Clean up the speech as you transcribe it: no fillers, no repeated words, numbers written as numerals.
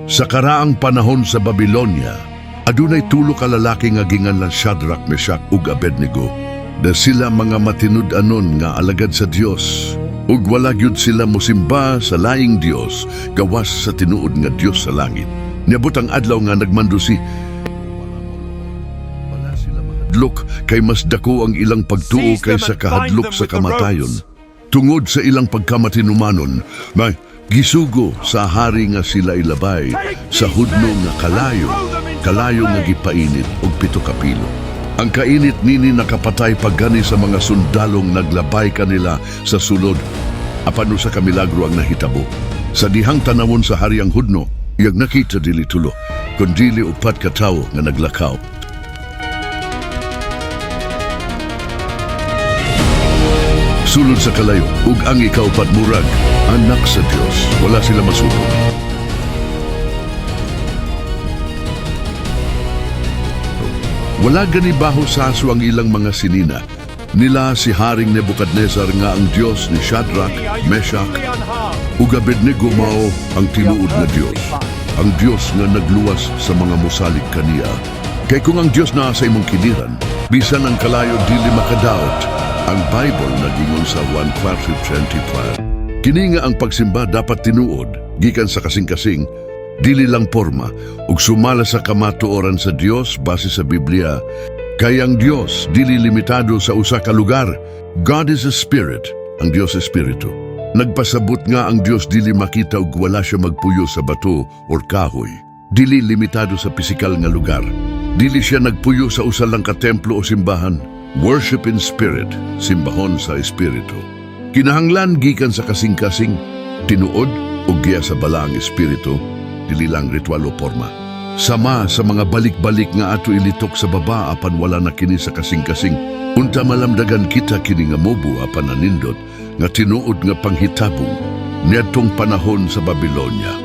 Sa karaang panahon sa Babylonia, adunay tulo ka lalaki nga ginganlan Shadrach, Meshach ug Abednego. Da sila mga matinud-anon nga alagad sa Dios, ug wala gyud sila mosimba sa laing Dios gawas sa tinuod nga Dios sa langit. Niabot ang adlaw nga nagmando si hadlok kay mas dako ang ilang pagtuo kaysa kahadlok sa kamatayon. Tungod sa ilang pagkamatinumanon, may gisugo sa hari nga sila ilabay sa hudno nga kalayo nga gipainit og 7 ka pilo. Ang kainit nini nakapatay paggani sa mga sundalong naglabay kanila sa sulod. Apan usa ka milagro ang nahitabo. Sa dihang tanawon sa hari ang hudno, iyang nakita dili tulo, kundi 4 ka tawo nga naglakaw. Sulod sa kalayo, ug ang ikaw patmurag, anak sa Dios, wala sila masubok. Wala ganibaho sa aso ang ilang mga sinina. Nila si Haring Nebukadnezar nga ang Dios ni Shadrach, Meshach, ug Abednego mao ang tinuod na Dios. Ang Dios nga nagluwas sa mga mosalig kaniya. Kay kung ang Dios naa sa imong kiliran, bisan ang kalayo dili makadaot. Ang Bible nagingon sa 1:25. Kini nga ang pagsimba dapat tinuod, gikan sa kasing-kasing, dili lang porma, ug sumala sa kamatuoran sa Dios base sa Biblia. Kay ang Dios dili limitado sa usa ka lugar. God is a spirit, ang Dios espiritu. Nagpasabot nga ang Dios dili makita ug wala siya magpuyo sa bato or kahoy. Dili limitado sa pisikal nga lugar. Dili siya nagpuyo sa usa lang ka templo o simbahan. Worship in spirit, simbahon sa espiritu. Kinahanglan gikan sa kasing-kasing, tinuod o giya sa balaang espiritu, dili lang ritual o porma. Sama sa mga balik-balik nga ato ilitok sa baba apan wala na kini sa kasing-kasing. Unta malamdagan kita kini nga mobu apan nanindot nga tinuod nga panghitabong niadtong panahon sa Babylonia.